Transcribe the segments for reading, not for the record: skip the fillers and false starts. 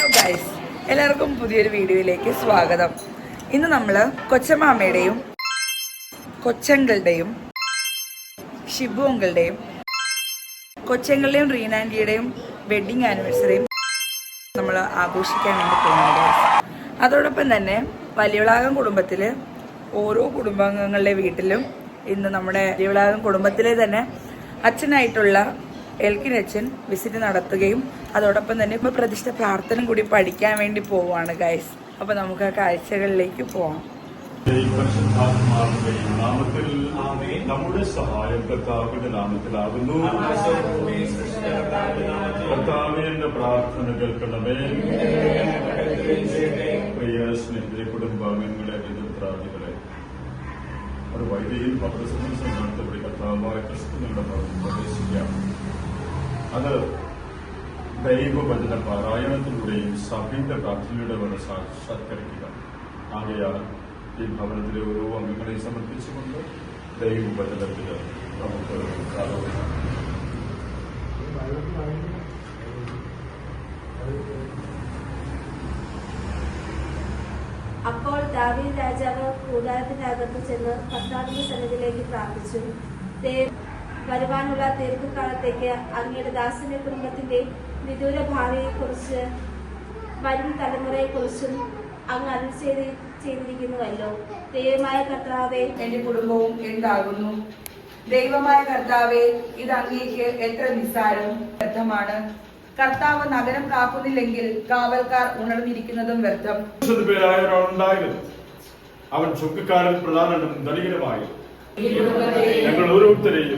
Hello guys, എല്ലാവർക്കും പുതിയൊരു വീഡിയോയിലേക്ക് സ്വാഗതം. ഇന്ന് നമ്മൾ കൊച്ചമാമയുടെയും കൊച്ചങ്കളുടെയും ഷിബു അങ്കിളുടെയും കൊച്ചങ്ങളുടെയും റീനാൻഡിയുടെയും വെഡ്ഡിങ് ആനിവേഴ്സറിയും നമ്മൾ ആഘോഷിക്കാൻ വേണ്ടി പോകുന്നത്. അതോടൊപ്പം തന്നെ വലിയവിളാകം കുടുംബത്തിൽ ഓരോ കുടുംബാംഗങ്ങളുടെ വീട്ടിലും ഇന്ന് നമ്മുടെ വലിയവിളാകം കുടുംബത്തിലെ തന്നെ അച്ഛനായിട്ടുള്ള എൽക്കിനച്ഛൻ വിസിറ്റ് നടത്തുകയും അതോടൊപ്പം തന്നെ ഇപ്പോൾ പ്രതിഷ്ഠ പ്രാർത്ഥന കൂടി പഠിക്കാൻ വേണ്ടി പോവുകയാണ് ഗൈസ്. അപ്പോൾ നമുക്ക് ആ കാഴ്ചകളിലേക്ക് പോവാം. നാമത്തിൽ നമ്മുടെ സഹായം കർത്താവിന്റെ നാമത്തിലാകുന്നു. കർത്താവിന്റെ പ്രാർത്ഥന കേൾക്കണമേ. പ്രിയ സ്നേഹിതരെ, കുടുംബാംഗങ്ങളെ, എതിർത്താദികളെ, ഒരു വൈദികൻ പത്രസന്ദേശം നടത്തപ്പെടി കർത്താവായ ക്രിസ്തു നിങ്ങളുടെ പ്രവേശിക്കാം. അത് ദൈവവചന പാരായണത്തിലൂടെയും സഭയുടെ പ്രാർത്ഥനയുടെ വരെ സാക്ഷാത്കരിക്കുക. ആകയാൽ ഈ ഭവനത്തിലെ ഓരോ അംഗങ്ങളെയും സമർപ്പിച്ചുകൊണ്ട് ദൈവവചനത്തിൽ നമുക്ക് കാലവെക്കാം. അപ്പോൾ ദാവീദ് രാജാവ് കൂടാരത്തിനകത്ത് ചെന്ന് കർത്താവിന്റെ സന്നിധിയിലേക്ക് പ്രാർത്ഥിച്ചു. വരുവാനുള്ള ദീർഘകാലത്തേക്ക് അങ്ങയുടെ ദാസന്റെ കുടുംബത്തിന്റെ വിദൂര ഭാവിയെക്കുറിച്ച് വരും തലമുറയെക്കുറിച്ചും അങ്ങ് അരുൾ ചെയ്തിരിക്കുന്നുവല്ലോ. ദൈവമായ കർത്താവേ, എന്റെ കുടുംബവും എന്താകുന്നു. ദൈവമായ കർത്താവേ, ഇത് അങ്ങേക്ക് എത്ര നിസ്സാരം വ്യർത്ഥമാണ്. കർത്താവ് നഗരം കാക്കുന്നില്ലെങ്കിൽ കാവൽക്കാർ ഉണർന്നിരിക്കുന്നതും വ്യർത്ഥം. പേരായ ഒരാളുണ്ടായിരുന്നു. അവൻ ചുങ്കക്കാരിൽ പ്രധാനനും ധനികനുമായി. ഞങ്ങൾ ഓരോരുത്തരെയും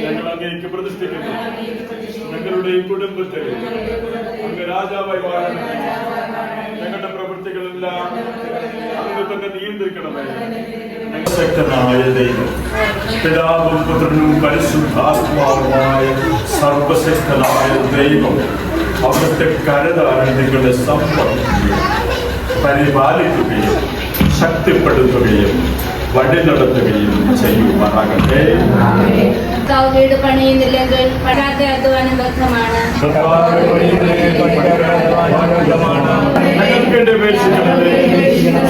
ഞങ്ങൾ അങ്ങേക്ക് പ്രതിഷ്ഠിക്കുന്നു. ഞങ്ങളുടെ ഈ കുടുംബത്തെ അങ്ങ് രാജാവായി വാഴണം. ഞങ്ങളുടെ പ്രവൃത്തികളെല്ലാം അങ്ങ് തന്നെ നിയന്ത്രിക്കണമേ. ശക്തനായ ദൈവം, പിതാവും പുത്രനും പരിശുദ്ധാത്മാവുമായ സർവശക്തനായ ദൈവം അവിടുത്തെ കരതാരണ്യങ്ങളെ സംരക്ഷിക്കുകയും പരിപാലിക്കുകയും ശക്തിപ്പെടുത്തുകയും വഴി നടത്തുകയും ചെയ്യുമാറാകട്ടെ. വീട് പണിയുന്നില്ലെങ്കിൽ പടാത്ത അധ്വാനം വ്യക്തമാണ്.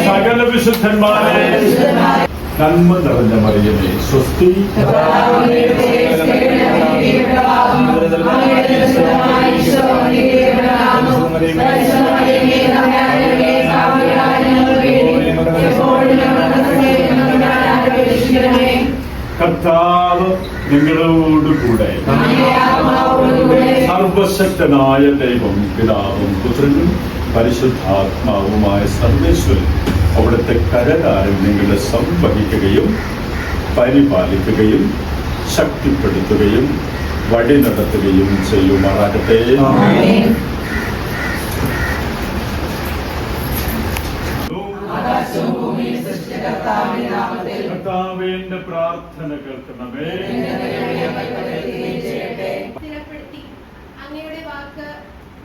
സകല വിശുദ്ധന്മാരെ നന്മ നിറഞ്ഞ മറിയമേ, സ്വസ്തി. കർത്താവ് നിങ്ങളോടുകൂടെ. സർവശക്തനായ ദൈവം പിതാവും പുത്രനും പരിശുദ്ധാത്മാവുമായ സർവേശ്വരൻ അവിടുത്തെ കരകാരുണ്യങ്ങളെ സംവഹിക്കുകയും പരിപാലിക്കുകയും ശക്തിപ്പെടുത്തുകയും വഴി നടത്തുകയും ചെയ്യുമാറാകട്ടെ. കർത്താവിന്റെ പ്രാർത്ഥന കേൾക്കണമേ. സ്ഥിരപ്പെടുത്തി അങ്ങയുടെ വാക്ക്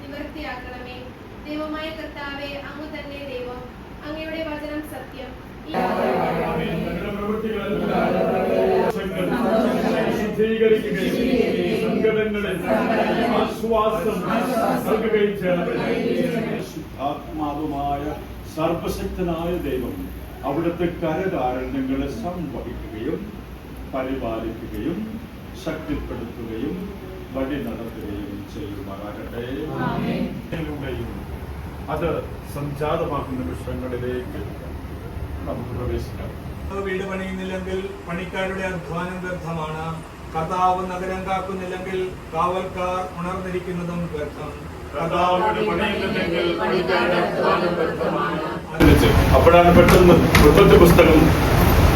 നിവൃത്തിയാക്കണമേ. ദൈവമായ കർത്താവേ, അങ്ങ് തന്നെ ദൈവം, അങ്ങയുടെ വചനം സത്യം. സങ്കടങ്ങളിൽ ആശ്വാസം നൽകുകയും ആത്മാവുമായ സർവശക്തനായ ദൈവം അവിടുത്തെ കരകാരുണ്യങ്ങളെ സംവഹിക്കുകയും പരിപാലിക്കുകയും ശക്തിപ്പെടുത്തുകയും വഴി നടത്തുകയും ചെയ്യുമാറാകട്ടെ. അത് സംജാതമാക്കുന്ന വിഷയങ്ങളിലേക്ക് നമുക്ക് പ്രവേശിക്കാം. വീട് പണിയുന്നില്ലെങ്കിൽ പണിക്കാരുടെ അധ്വാനം വ്യർത്ഥമാണ്. കർത്താവ് നഗരം കാക്കുന്നില്ലെങ്കിൽ കാവൽക്കാർ ഉണർന്നിരിക്കുന്നതും വ്യർത്ഥം. അപ്പോഴാണ് പെട്ടെന്ന് ഉൽപ്പത്തി പുസ്തകം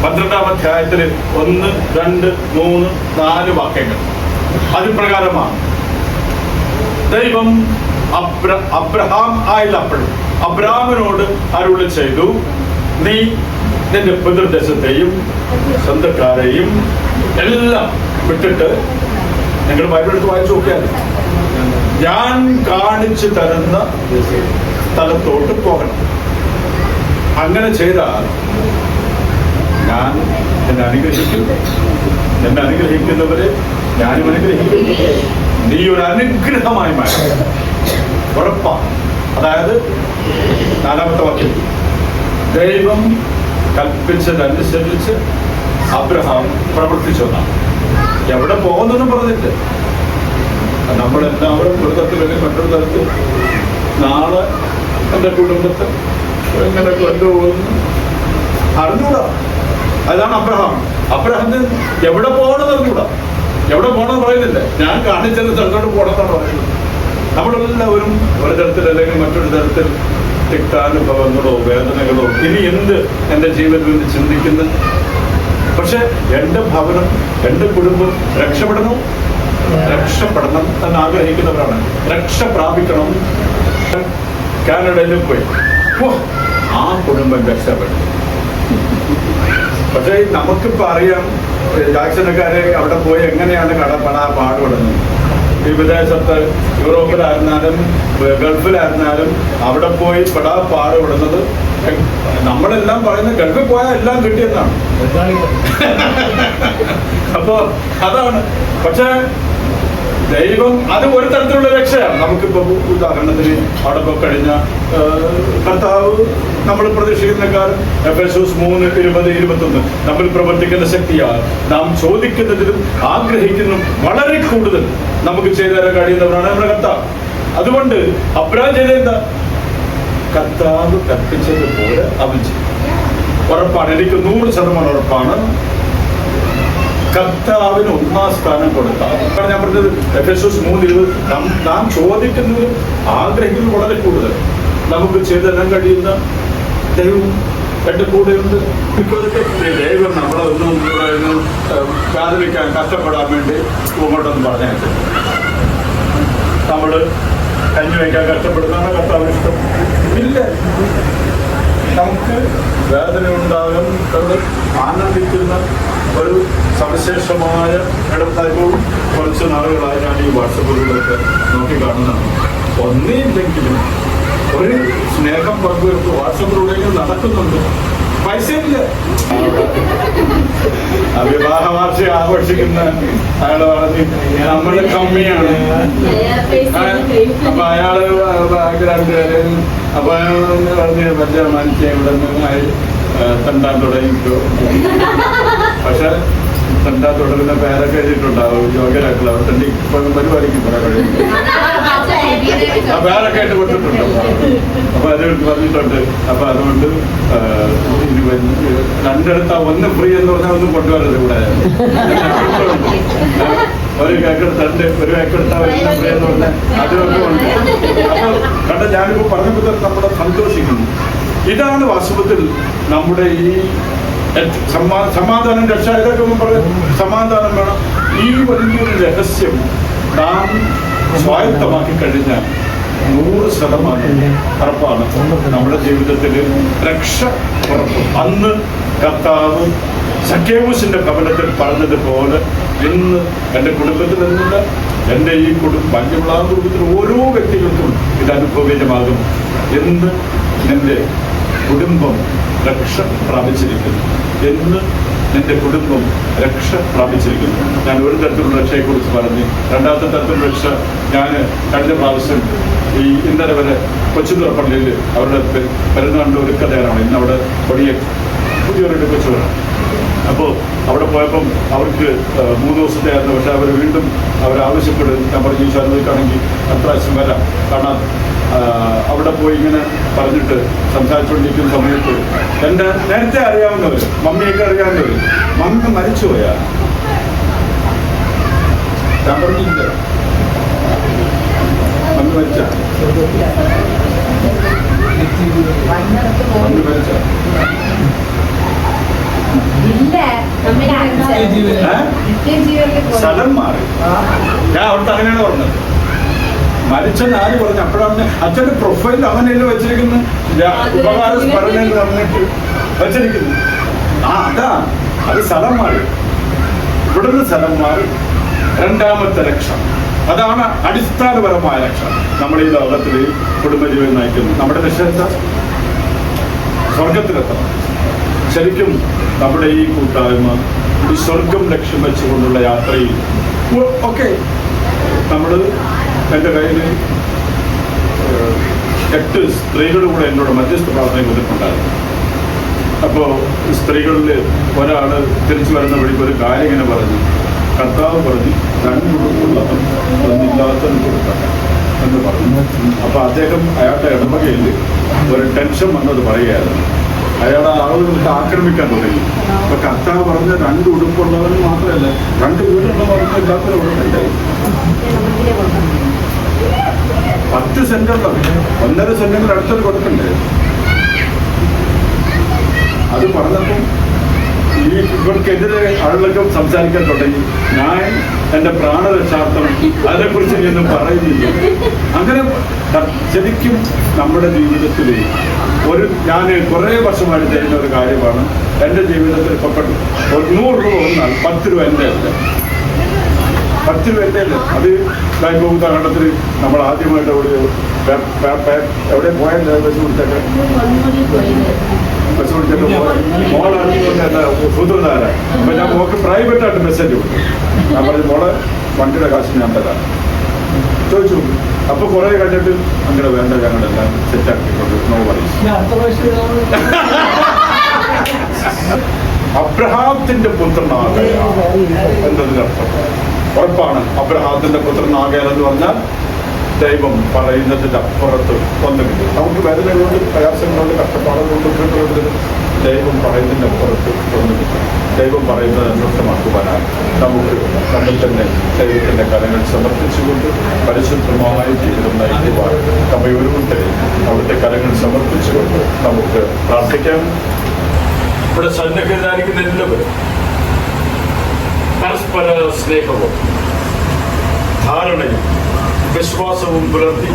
12-ാം അധ്യായത്തില് 1, 2, 3, 4 വാക്യങ്ങൾ അതിപ്രകാരമാണ്. ദൈവം അബ്രഹാം ആയില്ലപ്പോഴും അബ്രഹാമിനോട് അരുളി ചെയ്തു, നീ നിന്റെ പിതൃദേശത്തെയും സ്വന്തക്കാരെയും എല്ലാം വിട്ടിട്ട്, നിങ്ങൾ ബൈബിൾ എടുത്ത് വായിച്ചു നോക്കിയാൽ ഞാൻ കാണിച്ചു തരുന്ന സ്ഥലത്തോട്ട് പോകണം. അങ്ങനെ ചെയ്താൽ ഞാൻ എന്നെ അനുഗ്രഹിക്കും. എന്നെ അനുഗ്രഹിക്കുന്നവരെ ഞാനും അനുഗ്രഹിക്കും. നീ ഒരു അനുഗ്രഹമായി മാറും. ഉറപ്പാണ്. അതായത് 4-ാമത്തെ വാക്യം, ദൈവം കൽപ്പിച്ചതനുസരിച്ച് അബ്രഹാം പ്രവർത്തിച്ചു എന്നാണ്. എവിടെ പോകുന്നെന്നും പറഞ്ഞിട്ട് നമ്മളെല്ലാവരും ഒരു തരത്തിലെങ്കിൽ മറ്റൊരു തരത്തിൽ നാളെ എൻ്റെ കുടുംബത്തെ എങ്ങനെ കൊണ്ടുപോകുന്നു അറിഞ്ഞൂടാ. അതാണ് അബ്രഹാമിന് എവിടെ പോകണമെന്ന് അറിഞ്ഞൂടാ. എവിടെ പോകണമെന്ന് പറയുന്നില്ല, ഞാൻ കാണിച്ചത് സ്ഥലത്തോട്ട് പോകണമെന്നാണ് പറയുന്നത്. നമ്മളെല്ലാവരും ഒരു തരത്തിൽ അല്ലെങ്കിൽ മറ്റൊരു തരത്തിൽ തിക്താനുഭവങ്ങളോ വേദനകളോ ഇനി എന്ത് എൻ്റെ ജീവിതത്തിൽ നിന്ന് ചിന്തിക്കുന്നു. പക്ഷെ എൻ്റെ ഭവനം, എൻ്റെ കുടുംബം രക്ഷപ്പെടണം എന്ന് ആഗ്രഹിക്കുന്നവരാണ്. രക്ഷ പ്രാപിക്കണം. കാനഡയിൽ പോയി ആ കുടുംബം രക്ഷപ്പെട്ടു. പക്ഷേ നമുക്കിപ്പോ അറിയാം ജാക്സനക്കാരെ അവിടെ പോയി എങ്ങനെയാണ് പാടുപെടുന്നത്. ഈ വിദേശത്ത് യൂറോപ്പിലായിരുന്നാലും ഗൾഫിലായിരുന്നാലും അവിടെ പോയി പാടുപെടുന്നത്. നമ്മളെല്ലാം പറയുന്നത് ഗൾഫിൽ പോയാൽ എല്ലാം കിട്ടിയെന്നാണ്. അപ്പോ അതാണ്. പക്ഷെ ദൈവം അത് ഒരു തരത്തിലുള്ള രക്ഷയാണ്. നമുക്കിപ്പോ ഉദാഹരണത്തിന് അവിടെ പോയി കഴിഞ്ഞ കർത്താവ് നമ്മൾ പ്രതീക്ഷിക്കുന്ന കാലം എഫെസോസ് 3:20-21 നമ്മൾ പ്രവർത്തിക്കുന്ന ശക്തിയാണ്. നാം ചോദിക്കുന്നതിലും ആഗ്രഹിക്കുന്നതും വളരെ കൂടുതൽ നമുക്ക് ചെയ്തു തരാൻ കഴിയുന്നവരാണ് നമ്മുടെ കർത്താവ്. അതുകൊണ്ട് അബ്രഹാം ചെയ്തെന്താ? കർത്താവ് കൽപ്പിച്ചതുപോലെ അവൻ ചെയ്യും. ഉറപ്പാണ്, എനിക്ക് 100% ഉറപ്പാണ്. കർത്താവിന് 1ാം സ്ഥാനം കൊടുക്കാം. ഞാൻ പറഞ്ഞത് എഫെസോസ് 3:20 നാം ചോദിക്കുന്നതും ആഗ്രഹിക്കുന്നതും വളരെ കൂടുതൽ നമുക്ക് ചെയ്തു തരാൻ കഴിയുന്ന ദൈവം എൻ്റെ കൂടെയുണ്ട്. ദൈവം നമ്മളെ ഒന്നും കാതലിക്കാൻ കഷ്ടപ്പെടാൻ വേണ്ടി ഇങ്ങോട്ടൊന്നും പറഞ്ഞേക്കും. നമ്മൾ കഞ്ഞി വയ്ക്കാൻ കഷ്ടപ്പെടുന്നതാണ് കർത്താവിന് ഇഷ്ടം ഇല്ല. നമുക്ക് വേദന ഉണ്ടാകും, ആനന്ദിക്കുന്ന ഒരു സവിശേഷമായ ഇടത്തായപ്പോൾ കുറച്ച് നാളുകളായി ഞാൻ ഈ വാട്സപ്പിലൂടെയൊക്കെ നോക്കിക്കാണുന്നതാണ്. ഒന്നില്ലെങ്കിലും ഒരു സ്നേഹം പങ്കുവെപ്പ് വാട്സപ്പിലൂടെയെങ്കിലും നടക്കുന്നുണ്ട്. പൈസയില്ല. വിവാഹ വാർഷികം ആഘോഷിക്കുന്ന അയാള് പറഞ്ഞ് നമ്മള് കമ്മിയാണ്. അപ്പൊ അയാള് രണ്ടുപേര് അപ്പൊ പറഞ്ഞ് മറ്റേ മനുഷ്യ ഇവിടെ നിന്ന് തണ്ടാൻ തുടങ്ങിക്കോ. പക്ഷെ തണ്ടാൻ തുടങ്ങുന്ന പേരൊക്കെ എഴുതിയിട്ടുണ്ടാവും യോഗ്യരാക്കൾ. അവർ തന്നെ ഇപ്പോഴും പരിപാടിക്ക് ആ പേരൊക്കെ ആയിട്ട് കൊടുത്തിട്ടുണ്ടോ. അപ്പൊ അത് പറഞ്ഞിട്ടുണ്ട്. അപ്പൊ അതുകൊണ്ട് രണ്ടിടത്താ ഒന്ന് ഫ്രീ എന്ന് പറഞ്ഞാൽ ഒന്നും കൊണ്ടുവരരുത് ഇവിടെ. ഒരു കേക്കെടുത്തുണ്ട്, ഒരു കേക്കെടുത്താൽ എല്ലാം ഫ്രീ എന്ന് പറഞ്ഞാൽ അതിനൊക്കെ ഉണ്ട്. അപ്പൊ കണ്ട ഞാനിപ്പോ പറഞ്ഞപ്പോൾ നമ്മളെ സന്തോഷിക്കുന്നു. ഇതാണ് വാസ്തവത്തിൽ നമ്മുടെ ഈ സമാധാനം, രക്ഷ, ഇതൊക്കെ പറയും. സമാധാനം വേണം. ഈ വലിയൊരു രഹസ്യം നാം സ്വായത്തമാക്കി കഴിഞ്ഞാൽ 100% ഉറപ്പാണ് നമ്മുടെ ജീവിതത്തിൽ രക്ഷ ഉറപ്പ്. അന്ന് കർത്താവ് സക്കേവൂസിന്റെ ഭവനത്തിൽ പറഞ്ഞതുപോലെ ഇന്ന് എൻ്റെ കുടുംബത്തിൽ നിന്നുള്ള എൻ്റെ ഈ മഞ്ഞുവിളാ കുടുംബത്തിൽ ഓരോ വ്യക്തികൾക്കും ഇത് അനുഭവവേദ്യമാകും. എന്ന് എൻ്റെ കുടുംബം രക്ഷ പ്രാപിച്ചിരിക്കുന്നു. എന്ന് എൻ്റെ കുടുംബം രക്ഷ പ്രാപിച്ചിരിക്കുന്നു. ഞാൻ ഒരു തരത്തിലുള്ള രക്ഷയെക്കുറിച്ച് പറഞ്ഞ്, രണ്ടാമത്തെ തരത്തിലുള്ള രക്ഷ ഞാൻ കഴിഞ്ഞ പ്രാവശ്യം ഈ ഇന്നലെ വരെ കൊച്ചുതുറ പള്ളിയിൽ അവരുടെ പെരുന്നാളിൻ്റെ ഒരുക്കതയാണ്. ഇന്ന് അവിടെ വലിയ പുതിയൊരു കൊച്ചുവരാണ്. അപ്പോൾ അവിടെ പോയപ്പം അവർക്ക് 3 ദിവസത്തെ ആയിരുന്നു. പക്ഷെ അവർ വീണ്ടും അവരാവശ്യപ്പെടും. ഞാൻ പറഞ്ഞു ഈശോ അനുവദിക്കുകയാണെങ്കിൽ അത്രാവശ്യം വരാം. കാരണം അവിടെ പോയി ഇങ്ങനെ പറഞ്ഞിട്ട് സംസാരിച്ചുകൊണ്ടിരിക്കുന്ന സമയത്ത് എൻ്റെ നേരത്തെ അറിയാവുന്നവർ, മമ്മിയൊക്കെ അറിയാവുന്നവർ, മമ്മി മരിച്ചുപോയാ. ഞാൻ പറഞ്ഞില്ല മമ്മി മരിച്ച മമ്മി മരിച്ച സ്ഥലം മാറി. ഞാൻ അവിടുത്തെ അങ്ങനെയാണ് പറഞ്ഞത്. മരിച്ചെന്ന് ആര് പറഞ്ഞു? അപ്പോഴാണ് അച്ഛൻ്റെ പ്രൊഫൈൽ അവനെല്ലാം വെച്ചിരിക്കുന്നു. ഉപകാര സ്മരണയിൽ വന്നിട്ട് വെച്ചിരിക്കുന്നു. അതാ അത് സ്ഥലം മാറി. ഇവിടുന്ന് സ്ഥലം മാറി. രണ്ടാമത്തെ രക്ഷ, അതാണ് അടിസ്ഥാനപരമായ രക്ഷ. നമ്മൾ ഈ ലോകത്തിൽ കുടുംബജീവൻ നയിക്കുന്നു. നമ്മുടെ രക്ഷ എന്താ? സ്വർഗത്തിലെത്തണം. ശരിക്കും നമ്മുടെ ഈ കൂട്ടായ്മ ഈ സ്വർഗം ലക്ഷ്യം വെച്ചുകൊണ്ടുള്ള യാത്രയിൽ ഓക്കെ നമ്മൾ എൻ്റെ കയ്യിൽ 8 സ്ത്രീകളും കൂടെ എന്നോട് മധ്യസ്ഥ പ്രാർത്ഥനയ്ക്ക് വന്നിട്ടുണ്ടായിരുന്നു. അപ്പോൾ സ്ത്രീകളിൽ ഒരാൾ തിരിച്ചു വരുന്ന വഴിക്ക് ഒരു കാര്യം ഇങ്ങനെ പറഞ്ഞു, കർത്താവ് പറഞ്ഞു 2 ഉടുപ്പുള്ളതും ഒന്നില്ലാത്തതും കൊടുക്കണം എന്ന് പറഞ്ഞു. അപ്പോൾ അദ്ദേഹം അയാളുടെ ഇടവകയിൽ ഒരു ടെൻഷൻ വന്നത് പറയുകയായിരുന്നു. അയാളെ ആളുകൾക്ക് ആക്രമിക്കാൻ തുടങ്ങി. അപ്പൊ കർത്താവ് പറഞ്ഞ 2 ഉടുപ്പുള്ളവന് മാത്രമല്ല 2 വീടുള്ള പറഞ്ഞ ഇല്ലാത്തൊരു ഉടുപ്പുണ്ട്. 10 സെന്റുള്ള 1.5 സെന്റിന് അടുത്തൊരു കൊടുക്കണ്ടേ? അത് പറഞ്ഞപ്പോൾ ഇവർക്കെതിരെ ആളുകളൊക്കെ സംസാരിക്കാൻ തുടങ്ങി. ഞാൻ എൻ്റെ പ്രാണരക്ഷാർത്ഥം അതിനെക്കുറിച്ച് ഇനിയൊന്നും പറയുന്നില്ല. അങ്ങനെ ശരിക്കും നമ്മുടെ ജീവിതത്തിൽ ഞാൻ കുറേ വർഷമായിട്ട് ചെയ്യുന്ന ഒരു കാര്യമാണ്. എൻ്റെ ജീവിതത്തിൽ ഇപ്പൊ 100 രൂപ വന്നാൽ 10 രൂപ എൻ്റെ അല്ല, 10 രൂപ എൻ്റെ അല്ല. അത് ഇപ്പോൾ ഉദാഹരണത്തിൽ നമ്മൾ ആദ്യമായിട്ട് എവിടെ പോയാൽ ബസ് പിടിച്ചൊക്കെ മോളാണ് സൂത്രധാര. അപ്പൊ ഞാൻ മോക്ക് പ്രൈവറ്റായിട്ട് മെസ്സേജ് കൊടുത്തു. ഞാൻ പറഞ്ഞു മോളെ വണ്ടിയുടെ കാശ് ഞാൻ തരാം ചോദിച്ചു. അപ്പൊ കുറെ കഴിഞ്ഞിട്ട് അങ്ങനെ വേണ്ട ഞങ്ങളെല്ലാം സെറ്റാക്കിക്കൊണ്ട് നോ വറീസ്. അബ്രഹാത്തിന്റെ പുത്രനാകയ എന്നതിനർത്ഥം ഉറപ്പാണ്. അബ്രഹാത്തിന്റെ പുത്രനാകയാൽ എന്ന് പറഞ്ഞാൽ ദൈവം പറയുന്നതിന്റെ അപ്പുറത്ത് ഒന്നുമില്ല. നമുക്ക് വേദനകളുണ്ട്, പ്രയാസങ്ങളുണ്ട്, കഷ്ടപ്പാടുകളുണ്ട്, ബുദ്ധിമുട്ടുകളുണ്ട്. ദൈവം പറയുന്നതിന്റെ അപ്പുറത്ത് ഒന്നുമില്ല. ദൈവം പറയുന്നത് അന്വർത്ഥമാക്കുവാനായി നമുക്ക് നമ്മിൽ തന്നെ ദൈവത്തിന്റെ കരങ്ങൾ സമർപ്പിച്ചുകൊണ്ട് പരിശുദ്ധമായ ജീവിതം നയിക്കുവാൻ നമ്മെ ഒരുമിട്ടേ അവിടുത്തെ കരങ്ങൾ സമർപ്പിച്ചുകൊണ്ട് നമുക്ക് പ്രാർത്ഥിക്കാം. ഇവിടെ സന്നിഹിതരായിരിക്കുന്ന എല്ലാവരും പരസ്പര സ്നേഹവും ധാരണയും വിശ്വാസവും പുലർത്തി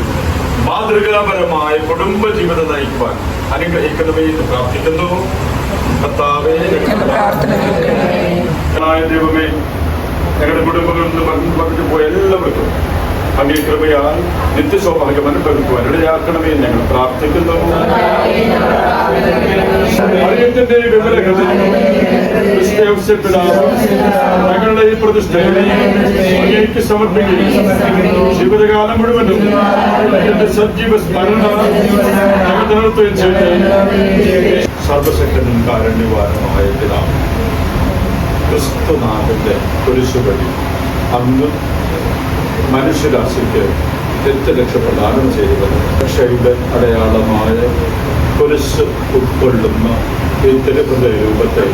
മാതൃകാപരമായ കുടുംബ ജീവിതം നയിക്കുവാൻ അനുഗ്രഹിക്കണമേ എന്ന് പ്രാർത്ഥിക്കുന്നു. കർത്താവേ, ദൈവമേ, ഞങ്ങളുടെ കുടുംബങ്ങളിൽ നിന്ന് പറഞ്ഞു പോയ എല്ലാവർക്കും അങ്ങേ കൃപയാൽ നിത്യസൗഭാഗ്യം അനുഭവിക്കുവാൻ ഇടയാക്കണമേ ഞങ്ങൾ പ്രാർത്ഥിക്കുന്നു. അറിയത്തിന്റെ വിവരങ്ങൾ ഞങ്ങളുടെ ഈ പ്രതിഷ്ഠയെ അങ്ങേക്ക് സമർപ്പിക്കുകയും ജീവിതകാലം മുഴുവനും സജീവ സ്മരണ ഞങ്ങൾ നിലനിർത്തുകയും ചെയ്ത് സർവശക്തനും കാരുണ്യവാനുമായ പിതാവ് ക്രിസ്തുനാഥന്റെ കുരിശുവഴി അന്ന് മനുഷ്യരാശിക്ക് രക്തരക്ഷപ്രദാനം ചെയ്തത് രക്ഷയുടെ അടയാളമായ കുരിശ് ഉൾക്കൊള്ളുന്ന ഈ തിരുഹൃദയ രൂപത്തെ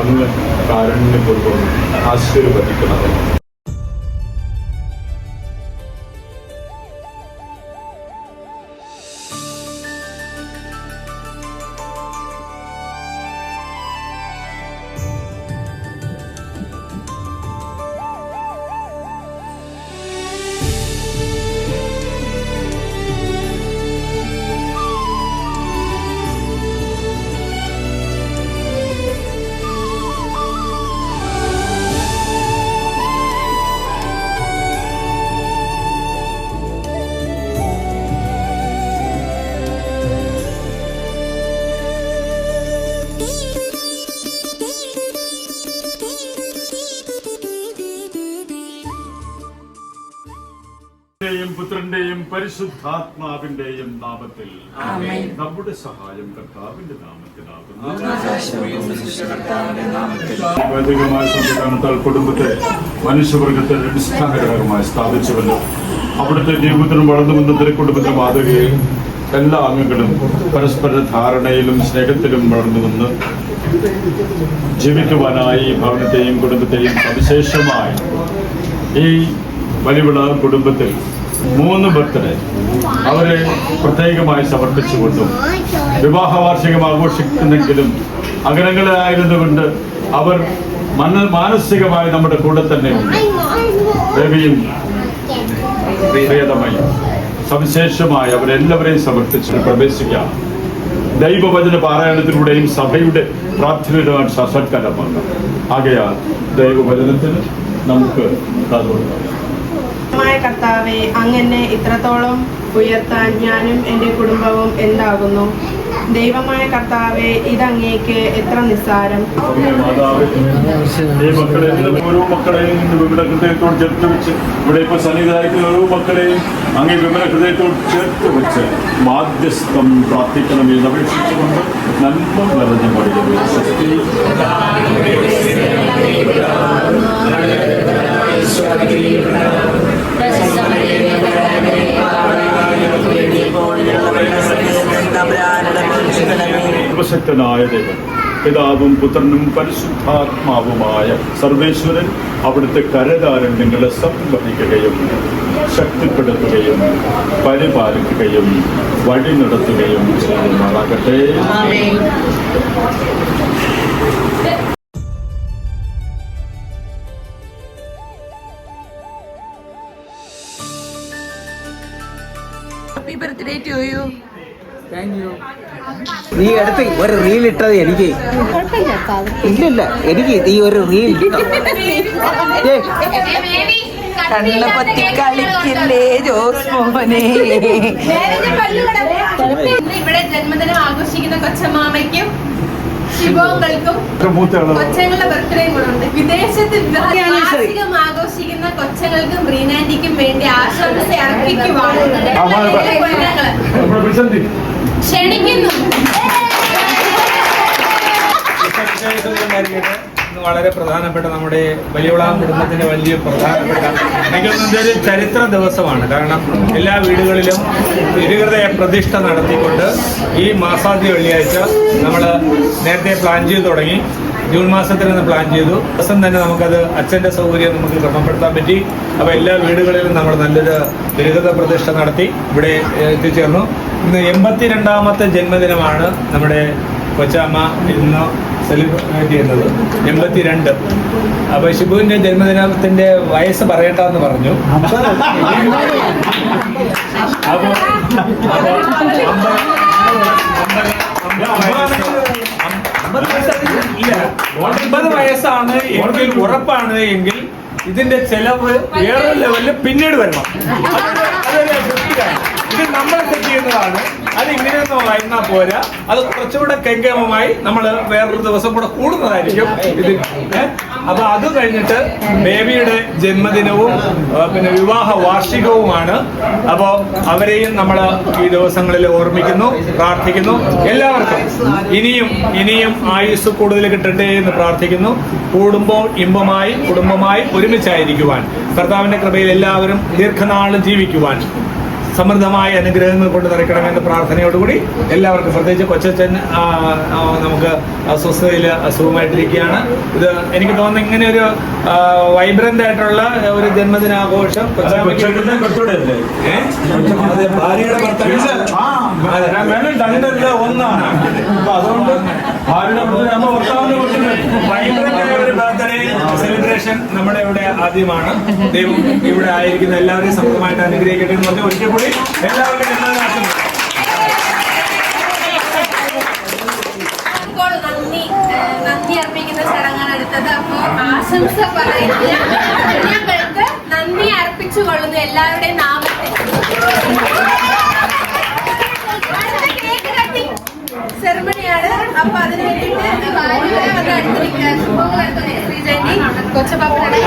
അങ്ങ് കാരുണ്യപൂർവ്വം ആശീർവദിക്കണമേ. പുത്രന്റെയും പരിശുദ്ധാത്മാവിന്റെയും നാമത്തിൽ നമ്മുടെ സഹായം കർത്താവിന്റെ നാമത്തിലാകുന്നു. വൈദികമായ സംവിധാനത്താൽ കുടുംബത്തെ മനുഷ്യവർഗത്തെ അടിസ്ഥാനപരമായി സ്ഥാപിച്ചുവല്ലോ. അവിടുത്തെ ജീവിതത്തിനും വളർന്നു വന്ന തിരുക്കുടുംബത്തിന്റെ മാതൃകയിൽ എല്ലാ അംഗങ്ങളും പരസ്പര ധാരണയിലും സ്നേഹത്തിലും വളർന്നു വന്ന് ജീവിക്കുവാനായി ഭവനത്തെയും കുടുംബത്തെയും സവിശേഷമായി ഈ വലിവിള കുടുംബത്തിൽ 3 ബർത്ത്ഡേ അവരെ പ്രത്യേകമായി സമർപ്പിച്ചുകൊണ്ടും വിവാഹ വാർഷികം ആഘോഷിക്കുന്നെങ്കിലും അകലങ്ങളായിരുന്നുകൊണ്ട് അവർ മാനസികമായി നമ്മുടെ കൂടെ തന്നെ ഉണ്ട്. രവിയും ഭേദമായി സവിശേഷമായി അവരെല്ലാവരെയും സമർപ്പിച്ച് പ്രവേശിക്കാം. ദൈവവചന പാരായണത്തിലൂടെയും സഭയുടെ പ്രാർത്ഥനയുടെയും സസത്കരമാണ്. ആകയാൽ ദൈവവചനത്തിന് നമുക്ക് കർത്താവെ, അങ്ങനെ ഇത്രത്തോളം ഉയർത്താൻ ഞാനും എൻ്റെ കുടുംബവും എന്താകുന്നു. ദൈവമായ കർത്താവെ ഇതങ്ങേക്ക് എത്ര നിസ്സാരം. മാതാവേ, ഈ മക്കളെ ഓരോ മക്കളെയും വിമല ഹൃദയത്തോട് ചേർത്ത് വെച്ച് ഇവിടെ ഇപ്പൊ സന്നിധാനത്തിൽ ഓരോ മക്കളെയും അങ്ങേ വിമല ഹൃദയത്തോട് ചേർത്ത് വെച്ച് മാധ്യസ്ഥം പ്രാർത്ഥിക്കണമെന്ന് അപേക്ഷിച്ചുകൊണ്ട് നന്മ നിറഞ്ഞ മറിയമേ, ശക്തി സർവശക്തനായ ദൈവം, പിതാവും പുത്രനും പരിശുദ്ധാത്മാവുമായ സർവേശ്വരൻ അവിടുത്തെ കരതാരണ്യങ്ങളെ സംവഹിക്കുകയും ശക്തിപ്പെടുത്തുകയും പരിപാലിക്കുകയും വഴി നടത്തുകയും ചെയ്യുമാറാകട്ടെ. Happy birthday to you. നീ അടുത്ത് ഒരു റീൽ ഇട്ടത് എനിക്ക് ഇല്ല, എനിക്ക് ഈ ഒരു റീൽ കണ്ണപ്പത്തി കളിക്കില്ലേ ജോസ് മോനെ. ഇവിടെ ജന്മദിനം ആഘോഷിക്കുന്ന കൊച്ചമാമയ്ക്കും ശിവോങ്ങൾക്കും കൊച്ചങ്ങളുടെ ബർത്ത്ഡേ കൂടെ ഉണ്ട്. വിദേശത്ത് വാർഷികം ആഘോഷിക്കുന്ന കൊച്ചങ്ങൾക്കും റീനാൻഡിക്കും വേണ്ടി ആശംസ അർപ്പിക്കുവാണ് ക്ഷണിക്കുന്നു. വളരെ പ്രധാനപ്പെട്ട നമ്മുടെ വലിയവളാം കുടുംബത്തിന്റെ വലിയ പ്രധാനപ്പെട്ട ഒരു ചരിത്ര ദിവസമാണ്. കാരണം എല്ലാ വീടുകളിലും തിരുഹൃദയ പ്രതിഷ്ഠ നടത്തിക്കൊണ്ട് ഈ മാസാദ്യ വെള്ളിയാഴ്ച നമ്മൾ നേരത്തെ പ്ലാൻ ചെയ്ത് തുടങ്ങി. ജൂൺ മാസത്തിൽ നിന്ന് പ്ലാൻ ചെയ്തു. ദിവസം തന്നെ നമുക്കത് അച്ഛൻ്റെ സൗകര്യം നമുക്ക് ക്രമപ്പെടുത്താൻ പറ്റി. അപ്പോൾ എല്ലാ വീടുകളിലും നമ്മൾ നല്ലൊരു തിരുഹൃദയ പ്രതിഷ്ഠ നടത്തി ഇവിടെ എത്തിച്ചേർന്നു. ഇന്ന് 82ാമത്തെ ജന്മദിനമാണ് നമ്മുടെ കൊച്ചമ്മ ഇന്ന് സെലിബ്രേറ്റ് ചെയ്യുന്നത്. 82. അപ്പൊ ഷിബുവിന്റെ ജന്മദിനത്തിന്റെ വയസ്സ് പറയണ്ടെന്ന് പറഞ്ഞു. അപ്പൊ 50 വയസ്സാണ് എങ്കിൽ ഉറപ്പാണ് എങ്കിൽ ഇതിന്റെ ചെലവ് വേറെ ലെവലിൽ പിന്നീട് വരണം. അതൊരു സൃഷ്ടിയാണ്. ഇത് നമ്മൾ സെറ്റ് ചെയ്യുന്നതാണ്. അത് ഇങ്ങനെയൊന്നും വായിന്നാൽ പോരാ. അത് കുറച്ചുകൂടെ കെങ്കേമമായി നമ്മൾ വേറൊരു ദിവസം കൂടെ കൂടുന്നതായിരിക്കും ഇത്. അപ്പൊ അത് കഴിഞ്ഞിട്ട് ബേബിയുടെ ജന്മദിനവും പിന്നെ വിവാഹ വാർഷികവുമാണ്. അപ്പോൾ അവരെയും നമ്മൾ ഈ ദിവസങ്ങളിൽ ഓർമ്മിക്കുന്നു, പ്രാർത്ഥിക്കുന്നു. എല്ലാവർക്കും ഇനിയും ആയുസ് കൂടുതൽ കിട്ടട്ടെ എന്ന് പ്രാർത്ഥിക്കുന്നു. കൂടുമ്പോൾ ഇമ്പമായി കുടുംബമായി ഒരുമിച്ചായിരിക്കുവാൻ, കർത്താവിന്റെ കൃപയിൽ എല്ലാവരും ദീർഘനാൾ ജീവിക്കുവാൻ, സമൃദ്ധമായ അനുഗ്രഹങ്ങൾ കൊണ്ട് നിറയ്ക്കണമെന്ന പ്രാർത്ഥനയോടുകൂടി എല്ലാവർക്കും, പ്രത്യേകിച്ച് കൊച്ചച്ഛൻ നമുക്ക് അസ്വസ്ഥതയിൽ അസുഖമായിട്ടിരിക്കുകയാണ്. ഇത് എനിക്ക് തോന്നുന്നു ഇങ്ങനെ ഒരു വൈബ്രന്റ് ആയിട്ടുള്ള ഒരു ജന്മദിനാഘോഷം ഒന്നാണ്. അതുകൊണ്ട് ഒരു ബർത്ത്ഡേ സെലിബ്രേഷൻ നമ്മുടെ ഇവിടെ ആദ്യമാണ്. ദൈവം ഇവിടെ ആയിരിക്കുന്ന എല്ലാവരെയും സമൃദ്ധമായിട്ട് അനുഗ്രഹിക്കട്ടെ എന്ന് പറഞ്ഞ് ഒരിക്കൽ കൂടി എല്ലാവർക്കും നന്ദി അർപ്പിക്കുന്ന ചടങ്ങാണ് അടുത്തത്. അപ്പോ ആശംസ പറയുന്നത് ഞങ്ങൾക്ക് നന്ദി അർപ്പിച്ചു കൊള്ളുന്നു എല്ലാവരുടെയും നാമത്തിൽ. സെറമണിയാണ്. അപ്പൊ അതിന് വേണ്ടിയിട്ട് ഭാര്യവരെ വന്ന് അടുത്തിരിക്കുക. ശുഭങ്ങൾ അടുത്തത് ശ്രീജയന്തി കൊച്ചപ്പാപ്പയുടെ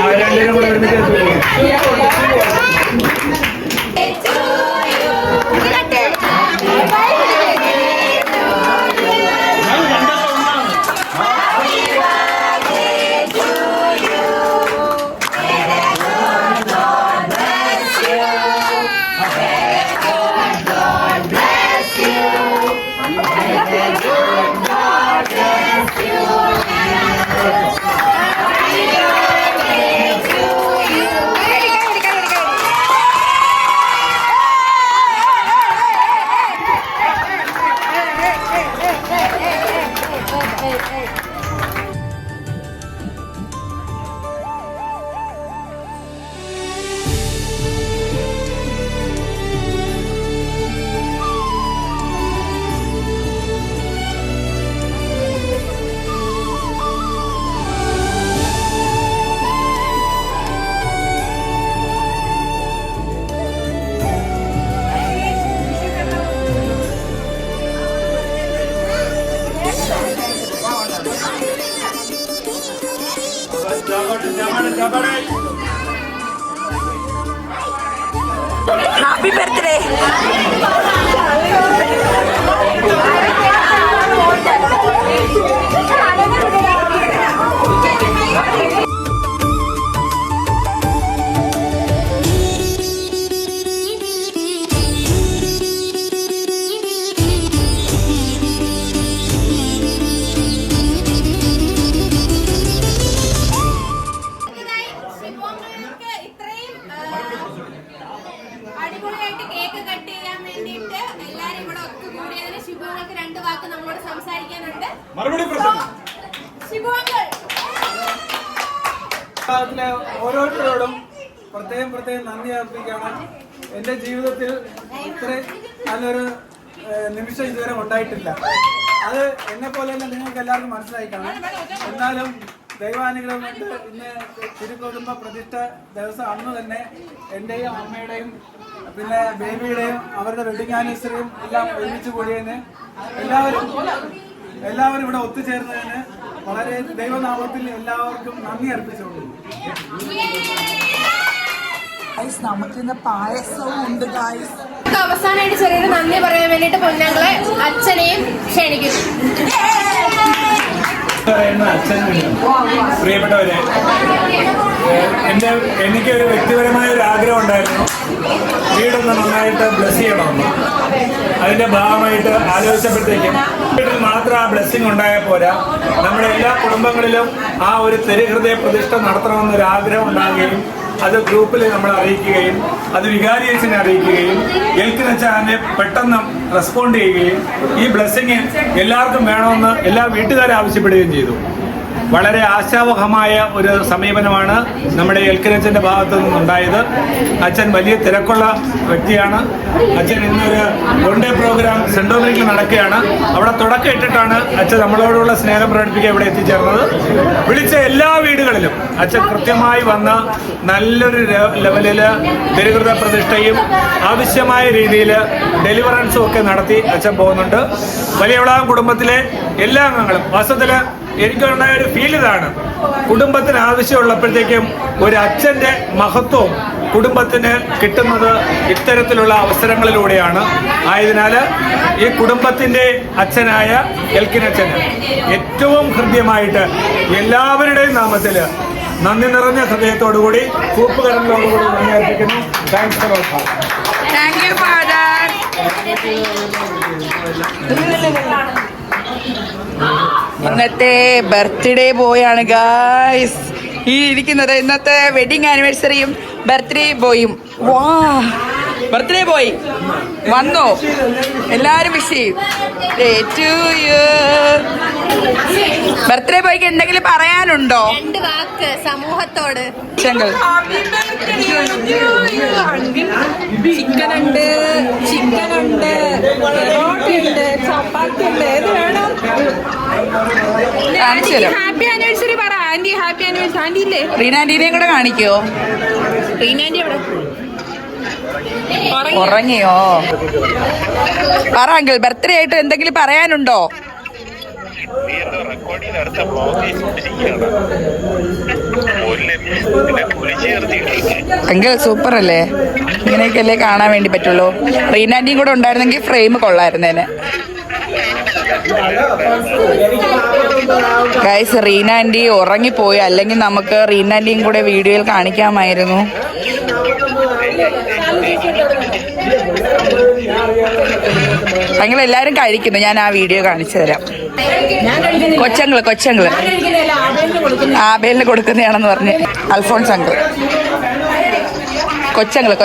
ഹാപ്പി ബർത്ത്ഡേ. ശിവങ്ങൾക്ക് ഇത്രയും അടിപൊളിയായിട്ട് കേക്ക് കട്ട് ചെയ്യാൻ വേണ്ടിയിട്ട് എല്ലാരും ഇവിടെ ഒത്തുകൂടിയതിന് ശിവങ്ങൾക്ക് 2 വാക്ക് നമ്മളോട് സംസാരിക്കാനുണ്ട്. ശിവങ്ങൾ ഓരോരുത്തരോടും പ്രത്യേകം നന്ദി അർപ്പിക്കണം. എൻ്റെ ജീവിതത്തിൽ ഇത്രയും നല്ലൊരു നിമിഷം ഇതുവരെ ഉണ്ടായിട്ടില്ല. അത് എന്നെ പോലെ തന്നെ നിങ്ങൾക്ക് എല്ലാവർക്കും മനസ്സിലായി കാണാം. എന്നാലും ദൈവാനുഗ്രഹം കൊണ്ട് ഇന്ന് തിരുക്കുടുംബ പ്രതിഷ്ഠ ദിവസം അന്ന് തന്നെ എൻ്റെയും അമ്മയുടെയും പിന്നെ ബേബിയുടെയും അവരുടെ വെഡിങ് ആനിവേഴ്സറിയും എല്ലാം ഒരുമിച്ച് കൂടിയതിന് എല്ലാവരും ഇവിടെ ഒത്തുചേർന്നതിന് വളരെ ദൈവനാമത്തിൽ എല്ലാവർക്കും നന്ദി അർപ്പിച്ചുകൊള്ളു. നമുക്കിന്ന് പായസവും ഉണ്ട് ഗായ്സ്. അവസാനമായിട്ട് ചെറിയൊരു നന്ദി പറയാൻ വേണ്ടിട്ട് പൊന്നങ്ങളെ അച്ഛനെയും ക്ഷണിക്കുന്നു. പ്രിയപ്പെട്ടവരെ, എനിക്കൊരു വ്യക്തിപരമായ ഒരു ആഗ്രഹം ഉണ്ടായിരുന്നു, വീടൊന്ന് നന്നായിട്ട് ബ്ലെസ് ചെയ്യണമെന്ന്. അതിന്റെ ഭാഗമായിട്ട് ആലോചിച്ചപ്പോഴത്തേക്കും വീട്ടിൽ മാത്രം ആ ബ്ലെസ്സിങ് ഉണ്ടായാൽ പോരാ, നമ്മുടെ എല്ലാ കുടുംബങ്ങളിലും ആ ഒരു തെരുഹൃദയ പ്രതിഷ്ഠ നടത്തണമെന്നൊരു ആഗ്രഹം ഉണ്ടാകുകയും അത് ഗ്രൂപ്പിൽ നമ്മൾ അറിയിക്കുകയും അത് വികാരിയച്ഛനെ അറിയിക്കുകയും എൽക്കിനച്ഛനെ പെട്ടെന്ന് റെസ്പോണ്ട് ചെയ്യുകയും ഈ ബ്ലെസ്സിങ് എല്ലാവർക്കും വേണമെന്ന് എല്ലാ വീട്ടുകാരും ആവശ്യപ്പെടുകയും ചെയ്തു. വളരെ ആശാവഹമായ ഒരു സമീപനമാണ് നമ്മുടെ എൽക്കിനച്ഛൻ്റെ ഭാഗത്തു നിന്നുണ്ടായത്. അച്ഛൻ വലിയ തിരക്കുള്ള വ്യക്തിയാണ്. അച്ഛൻ ഇന്നൊരു വൺ ഡേ പ്രോഗ്രാം സെന്റ് ഡൊമിനിക്കിൽ നടക്കുകയാണ്. അവിടെ തുടക്കം ഇട്ടിട്ടാണ് അച്ഛൻ നമ്മളോടുള്ള സ്നേഹം പ്രകടിപ്പിക്കാൻ ഇവിടെ എത്തിച്ചേർന്നത്. വിളിച്ച എല്ലാ വീടുകളിലും അച്ഛൻ കൃത്യമായി വന്ന നല്ലൊരു ലെവലിൽ തിരുഹൃദയ പ്രതിഷ്ഠയും ആവശ്യമായ രീതിയിൽ ഡെലിവറൻസും ഒക്കെ നടത്തി അച്ഛൻ പോകുന്നുണ്ട്. വലിയവിളാകം കുടുംബത്തിലെ എല്ലാ അംഗങ്ങളും വാസ്തവത്തിൽ എനിക്കുണ്ടായ ഒരു ഫീൽ ഇതാണ്, കുടുംബത്തിന് ആവശ്യമുള്ളപ്പോഴത്തേക്കും ഒരു അച്ഛൻ്റെ മഹത്വവും കുടുംബത്തിന് കിട്ടുന്നത് ഇത്തരത്തിലുള്ള അവസരങ്ങളിലൂടെയാണ്. ആയതിനാൽ ഈ കുടുംബത്തിൻ്റെ അച്ഛനായ എൽക്കിനച്ഛന് ഏറ്റവും ഹൃദ്യമായിട്ട് എല്ലാവരുടെയും നാമത്തിൽ നന്ദി നിറഞ്ഞ ഹൃദയത്തോടുകൂടി കൂപ്പുകരങ്ങളോടുകൂടി നന്ദി അർപ്പിക്കുന്നു. Thanks for all. Thank you father. ഇന്നത്തെ ബർത്ത്ഡേ ബോയാണ് ഗായ്സ് ഈ ഇരിക്കുന്നത്. ഇന്നത്തെ വെഡിങ് ആനിവേഴ്സറിയും ബർത്ത്ഡേ ബോയും. വാ, ബർത്ത്ഡേ ബോയ് വന്നോ? എല്ലാരും വിഷ് ചെയ്യും. ബർത്ത്ഡേ ബോയ്ക്ക് എന്തെങ്കിലും പറയാനുണ്ടോ? 2 വാക്ക് സമൂഹത്തോട്. ചെങ്കൽ ചിക്കനുണ്ട്, പൊറോട്ടയുണ്ട്, ചപ്പാത്തി ഉണ്ട്. ഏത് വേണം? കാണിച്ചു തരാം. ഹാപ്പി ആനിവേഴ്സറി പറ ആന്റി. Happy anniversary. ആന്റി ഇല്ലേ? റീനാന്റീനെയും കൂടെ കാണിക്കോ? റീനാന്റി എവിടെ? ഉറങ്ങിയോ? പറ അങ്കിൾ, ബർത്ത്ഡേ ആയിട്ട് എന്തെങ്കിലും പറയാനുണ്ടോ? അങ്കിൾ സൂപ്പർ അല്ലേ? ഇങ്ങനെയൊക്കെയല്ലേ കാണാൻ വേണ്ടി പറ്റുള്ളൂ. റീനാന്റിയും കൂടെ ഉണ്ടായിരുന്നെങ്കിൽ ഫ്രെയിം കൊള്ളായിരുന്നേനെ. ഗൈസ്, റീനാന്റി ഉറങ്ങിപ്പോയി, അല്ലെങ്കിൽ നമുക്ക് റീനാന്റിയും കൂടെ വീഡിയോയിൽ കാണിക്കാമായിരുന്നു. അങ്ങനെ എല്ലാരും കഴിക്കുന്നു. ഞാൻ ആ വീഡിയോ കാണിച്ചു തരാം. കൊച്ചങ്ങള് ആബേലിന് കൊടുക്കുന്നതാണെന്ന് പറഞ്ഞ് അൽഫോൺസ് അങ്കിൾ. കൊച്ചങ്ങള്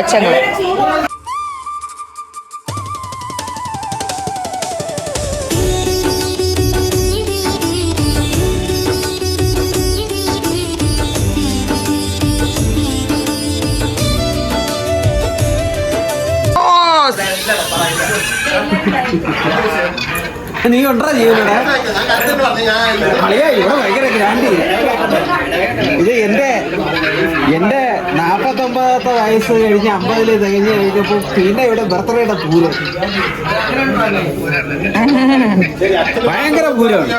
നീ ഉണ്ടോ ജീവനോടെ കളിയാ ഇവിടെ ഭയങ്കര ഗ്രാൻഡ്. ഇത് എന്റെ 49ാമത്തെ വയസ്സ് കഴിഞ്ഞ് 50 തികഞ്ഞ് കഴിഞ്ഞപ്പോ പിന്നെ ഇവിടെ ബർത്ത്ഡേയുടെ പൂരം ഭയങ്കര പൂരമാണ്.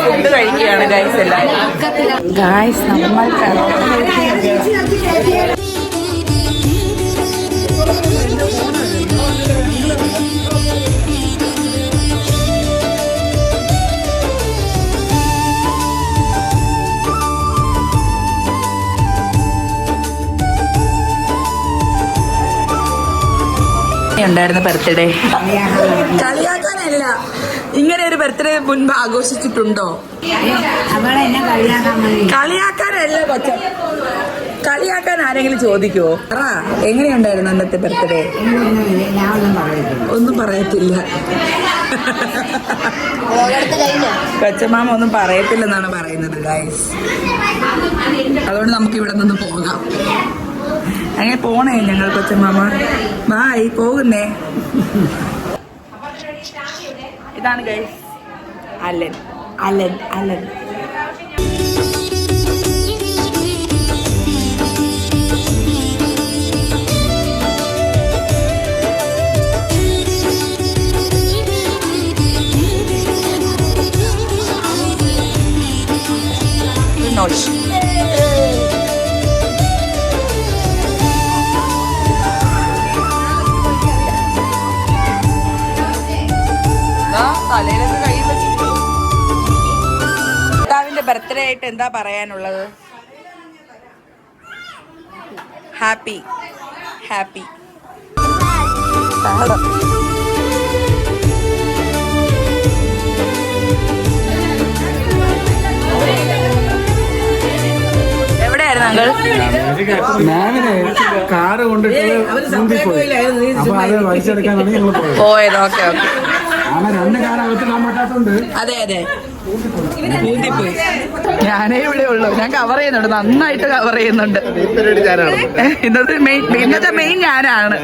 ഫുഡ് കഴിക്കുകയാണ് ഗൈസ് എല്ലാവരും. ഗൈസ് നമ്മൾ ഉണ്ടായിരുന്ന ബർത്ത്ഡേ കളിയാക്കാനല്ല, ഇങ്ങനെ ഒരു ബർത്ത്ഡേ മുൻപ് ആഘോഷിച്ചിട്ടുണ്ടോ? കളിയാക്കാനല്ല കൊച്ച, കളിയാക്കാൻ ആരെങ്കിലും ചോദിക്കുവോ? എങ്ങനെയുണ്ടായിരുന്നു അന്നത്തെ ബർത്ത്ഡേ? ഒന്നും പറയത്തില്ല. കൊച്ചമാമ ഒന്നും പറയത്തില്ലെന്നാണ് പറയുന്നത് ഗൈസ്. അതുകൊണ്ട് നമുക്ക് ഇവിടെ നിന്ന് പോകാം. അങ്ങനെ പോണേ ഞങ്ങൾ കൊച്ചമാമ. ബായ്, പോകുന്നേ. ഇതാണ് ഗൈസ് അലൻ അലൻ അലൻ. നോച്ച് തലയിലൊക്കെ കൈ വെച്ചിട്ടു. ഭർത്താവിന്റെ ബർത്ത്ഡേ ആയിട്ട് എന്താ പറയാനുള്ളത്? Happy happy. എവിടെയായിരുന്നു അങ്കിൾ? ഞാന് കാറ് കൊണ്ടിട്ട് അപ്പൊ അത് വലിച്ചെടുക്കാനാണ് ഞങ്ങൾ പോയത്. Okay okay. 2 കാറ് അകത്തിടാൻ പറ്റാത്തോണ്ട്. അതെ അതെ, ഊന്തിപ്പോയി. ഞാനേ ഇവിടെ ഉള്ളൂ. ഞാൻ കവർ ചെയ്യുന്നുണ്ട്, നന്നായിട്ട് കവർ ചെയ്യുന്നുണ്ട്. ഇന്നത്തെ മെയിൻ ഞാനാണ്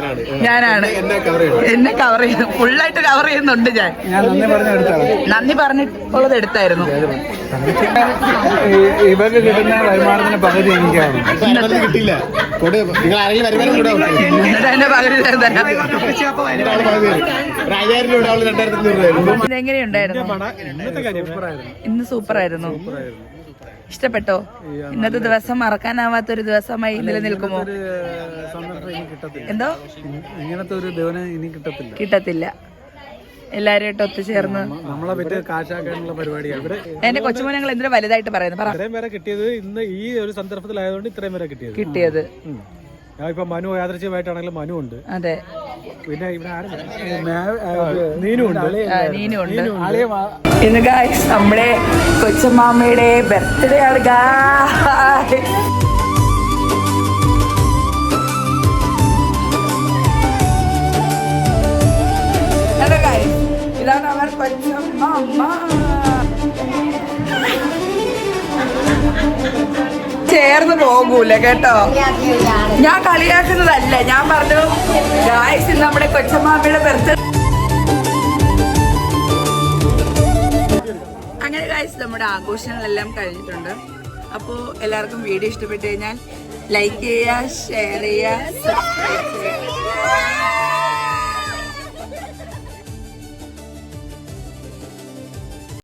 എന്നെ കവർ ചെയ്യുന്നു, ഫുള്ളായിട്ട് കവർ ചെയ്യുന്നുണ്ട്. ഞാൻ നന്ദി പറഞ്ഞിട്ടുള്ളത് എടുത്തായിരുന്നു. ഇവർക്ക് കിട്ടുന്ന വരുമാനത്തിന് പകുതി എനിക്കാണ്. കിട്ടില്ല. എന്റെ പകുതി തരാം. ഇതെങ്ങനെയുണ്ടായിരുന്നു? ഇന്ന് സൂപ്പറായിരുന്നു. ഇഷ്ടപ്പെട്ടോ? ഇന്നത്തെ ദിവസം മറക്കാനാവാത്തൊരു ദിവസമായി നിലനിൽക്കുമോ? എന്തോ ഇങ്ങനത്തെ ഒരു ദിവനം ഇനി കിട്ടത്തില്ല. എല്ലാരും ഒത്തുചേർന്ന് നമ്മളെ പറ്റി കാശാക്കാനുള്ള പരിപാടിയാണ്. എന്റെ കൊച്ചുമോനങ്ങൾ എന്തിനു വലുതായിട്ട് പറയുന്നു. ഇത്രയും പേരെ കിട്ടിയത് ഇന്ന് ഈ ഒരു സന്ദർഭത്തിലായതുകൊണ്ട് ഇത്രയും പേരെ കിട്ടിയത്. ഇപ്പൊ മനു യാദൃശ്യമായിട്ടാണെങ്കിലും മനു ഉണ്ട്. അതെ, പിന്നെ ഇവിടെ നീനുണ്ട്. ഇന്ന് ഗായ്സ് നമ്മുടെ കൊച്ചമാമയുടെ ബർത്ത്ഡേ ആണ്. ഇതാണ് അവർ കൊച്ചമാമ. ചേർന്ന് പോകൂല കേട്ടോ. ഞാൻ കളിയാക്കുന്നതല്ല, ഞാൻ പറഞ്ഞു ഗായ്സ് ഇന്ന് നമ്മുടെ കൊച്ചമാമയുടെ ബർത്ത്ഡേ. അങ്ങനെ ഗായ്സ് നമ്മുടെ ആഘോഷങ്ങളെല്ലാം കഴിഞ്ഞിട്ടുണ്ട്. അപ്പോൾ എല്ലാവർക്കും വീഡിയോ ഇഷ്ടപ്പെട്ടു കഴിഞ്ഞാൽ ലൈക്ക് ചെയ്യുക, ഷെയർ ചെയ്യുക, സബ്സ്ക്രൈബ് ചെയ്യുക.